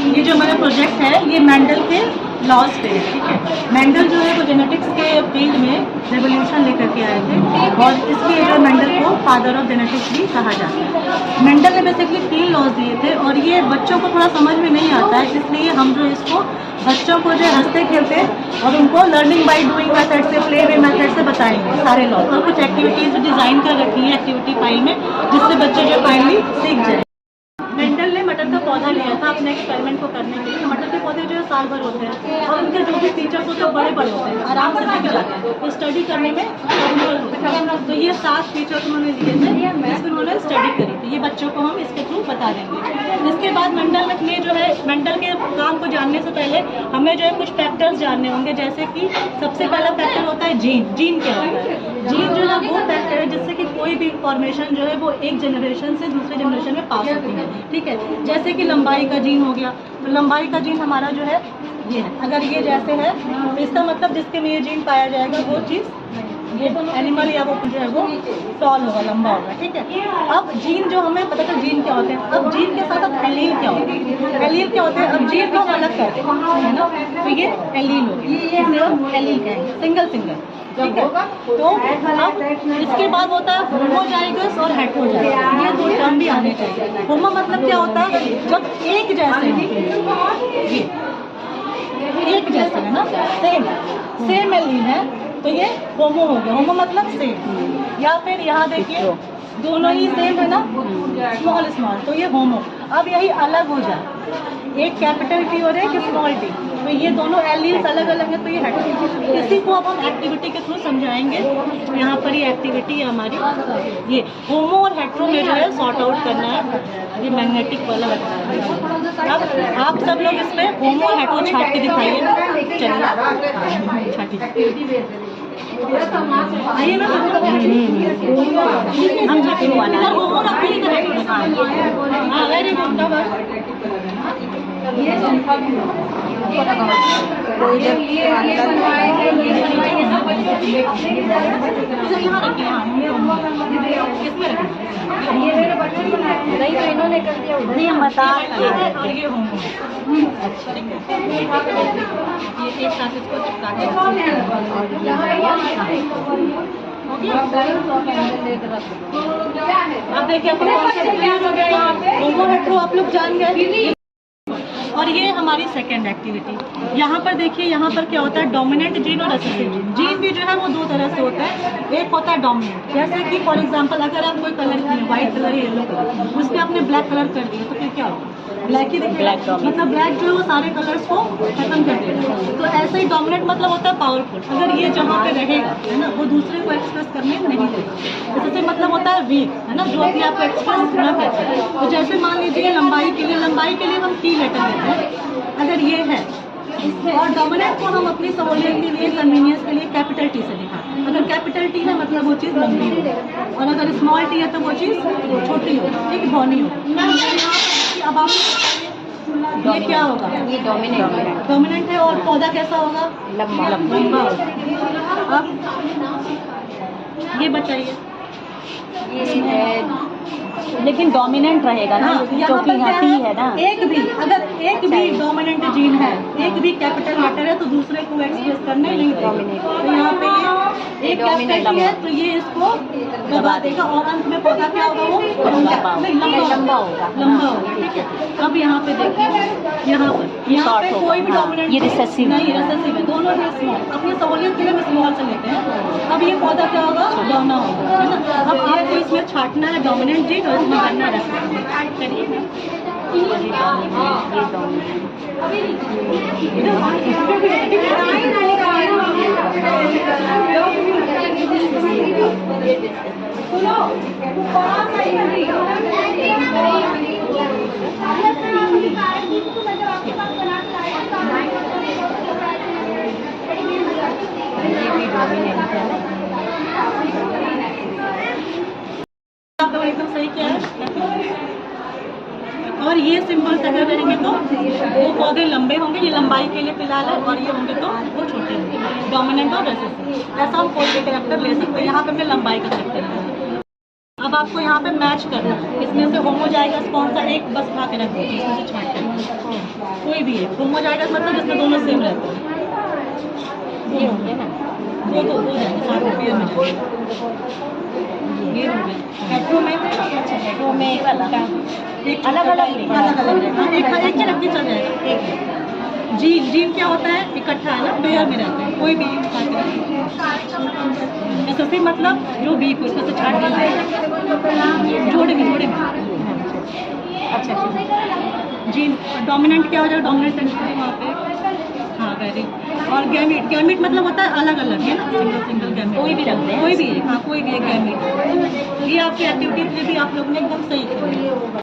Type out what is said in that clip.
ये जो हमारा प्रोजेक्ट है ये मेंडल के लॉज पे है, ठीक है। मेंडल जो है वो जेनेटिक्स के फील्ड में रेवोल्यूशन लेकर के आए थे और इसलिए जो मेंडल को फादर ऑफ जेनेटिक्स भी कहा जाता है। मेंडल ने बेसिकली 3 लॉज दिए थे और ये बच्चों को थोड़ा समझ में नहीं आता है, इसलिए हम जो इसको बच्चों को जो हंसते खेलते और उनको लर्निंग बाय डूइंग मेथड से, प्ले वे मेथड से बताएंगे सारे लॉज, और कुछ एक्टिविटीज़ डिज़ाइन कर रखी है एक्टिविटी फाइल में, जिससे बच्चे जो फाइनली सीख जाए। मेंडल ने मटर का पौधा लिया था अपने एक्सपेरिमेंट को करने के लिए। मटर के पौधे जो है साल भर होते हैं और उनके जो भी फीचर्स होते हैं बड़े बड़े होते हैं, आराम से दिख जाते हैं, तो स्टडी करने में कंफर्टेबल होता है। तो ये 7 फीचर्स उन्होंने लिए थे, जिसको उन्होंने स्टडी करी थी। ये बच्चों को हम इसके थ्रू बता देंगे। इसके बाद मेंडल ने जो है मेंडल के काम को जानने से पहले हमें जो है कुछ फैक्टर्स जानने होंगे, जैसे कि सबसे पहला फैक्टर होता है जीन। जीन क्या होता है? जीन जो है वो फैक्टर है जिससे कि कोई भी इंफॉर्मेशन जो है वो एक जनरेशन से दूसरे जनरेशन में पास होती है, ठीक है। जैसे कि लंबाई का जीन हो गया, तो लंबाई का जीन हमारा जो है ये है। अगर ये जैसे है तो इसका मतलब जिसके में ये जीन पाया जाएगा वो चीज़, ये एनिमल या वो जो है वो टॉल होगा, लंबा होगा, ठीक है। अब जीन जो हमें पता चल जीन क्या होते हैं, अब जीन के साथ अब एलील क्या होते हैं? एलील क्या होते हैं? अब जीन को हम अलग करते हैं, है ना, तो ये एलील हो गया, इसे हम एलील कहेंगे, सिंगल सिंगल, ठीक है। तो अब इसके बाद होता है होमोजाइगस और हेटेरोजाइगस, ये 2 टर्म भी आने चाहिए। होमो मतलब क्या होता है? जब एक जैसे ये एक जैसे है ना, सेम एलील है तो ये होमो हो गया। होमो मतलब सेम, या फिर यहाँ देखिए दोनों ही सेम है ना, स्मॉल स्मॉल, तो ये होमो। अब यही अलग हो जाए, एक कैपिटल टी और एक स्मॉल टी, तो ये दोनों एलील्स अलग अलग है, तो ये हेटेरो। इसी को अब हम एक्टिविटी के थ्रू समझाएंगे। यहाँ पर ये एक्टिविटी है हमारी, ये होमो और हेटेरो में जो है सॉर्ट आउट करना है, ये मैग्नेटिक वाला लगता है। अब आप सब लोग इसमें होमो और हेटेरो छाट के दिखाइए। चलिए छाटिए, आइए ना, हम छाटे वाला इधर होमो रखो, इधर हेटेरो। हाँ वेरी गुड। यहाँ रखिए, हाँ इसमें रखिए, नहीं तो इन्होंने कर दिया, नहीं हम बता रहे हैं। और ये होमो, अच्छा ठीक है, ये एक साथ इसको चिपका के अब देखिए अपन कॉन्सेप्ट क्लियर हो गया। यहाँ होमो हेटेरो आप लोग जान गए। और ये हमारी सेकेंड एक्टिविटी। यहाँ पर देखिए, यहाँ पर क्या होता है? डोमिनेंट जीन और रिसेसिव जीन। जीन भी जो है वो 2 तरह से होता है। एक होता है डोमिनेंट, जैसे कि फॉर एग्जांपल अगर आप कोई कलर किए, व्हाइट कलर या येलो कलर, उस पर आपने ब्लैक कलर कर दिया तो फिर क्या होगा? ब्लैक ही दिखेगा, मतलब ब्लैक जो है वो सारे कलर्स को खत्म कर देगा। तो ऐसे ही डोमिनेंट मतलब होता है पावरफुल। अगर ये जहाँ पे रहेगा, है ना, वो दूसरे को एक्सप्रेस करने नहीं देगा। इससे मतलब होता है वीक, है ना, जो अपने आप को एक्सप्रेस ना करता है। तो जैसे मान लीजिए लंबाई के लिए हम T लेटर लेते हैं, अगर ये है, और डोमिनेंट को हम अपनी सहूलियत के लिए, कन्वीनियंस के लिए कैपिटल T से दिखाते हैं। अगर कैपिटल T है मतलब वो चीज़ लंबी हो, और अगर स्मॉल t है तो वो चीज़ छोटी हो, ठीक, बौनी हो। अब आप ये क्या होगा? ये डोमिनेंट है। और पौधा कैसा होगा? लंबा होगा। अब ये बताइए, ये है लेकिन डोमिनेंट रहेगा ना, क्योंकि यहाँ T है ना। अगर एक भी डोमिनेंट जीन है, एक भी कैपिटल लेटर है, तो दूसरे को एक्सप्रेस करने नहीं देगा। तो यहाँ पे ये एक कैपिटल है तो ये इसको दबा देगा, और अंत में पौधा क्या होगा? वो लंबा होगा, ठीक है। अब यहाँ पे देखिए, यहाँ पे कोई भी डोमिनेंट, ये रिसेसिव नहीं, रिसेसिव है, दोनों है स्मॉल। अपनी सहूलियत के लिए हम स्मॉल से लेते हैं। अब ये पौधा क्या होगा? लौना होगा, है ना। अब आपको इसमें छाटना है डोमिनेंट जीन और इसमें करना है करिए। एकदम सही क्या है। और ये सिंबल्स अगर रहेंगे तो वो पौधे लंबे होंगे, ये लंबाई के लिए फिलहाल है, और ये होंगे तो वो छोटे होंगे, डोमिनेंट और रिसेसिव। ऐसा हम कोई भी कैरेक्टर ले सकते हैं। यहाँ पे हमने लंबाई का कैरेक्टर लिया। अब आपको यहाँ पे मैच करना है, इसमें से होमो जाएगा, कौन सा एक बस उठा के रख दीजिए, इसमें से छाट कर भी एक गुम हो जाएगा मतलब इसमें दोनों सेम रहते हैं। ये होंगे ना, वो तो हो जाएगा सारे पेयर में जाएगा। ये हो गया हेट्रो में तो में एक वाला एक अलग-अलग लेंगे। अलग-अलग लेंगे। हाँ, एक ही रख के चल जाएगा। एक जीन जीन क्या होता है, इकट्ठा है ना, पेयर में रहते हैं, कोई भी एसएससी मतलब जो वीक हो उसको छाट के जोड़े में अच्छा अच्छा। जीन डोमिनेंट क्या हो जाएगा, डोमिनेंट सेंसिटिव वहाँ पे। हाँ वेरी। और गैमिट मतलब होता है अलग अलग है ना, सिंगल गैमिट कोई भी रखते हैं। कोई भी एक, हाँ कोई भी एक गैमिट। ये आपकी एक्टिविटीज में भी आप लोग ने एकदम सही किया।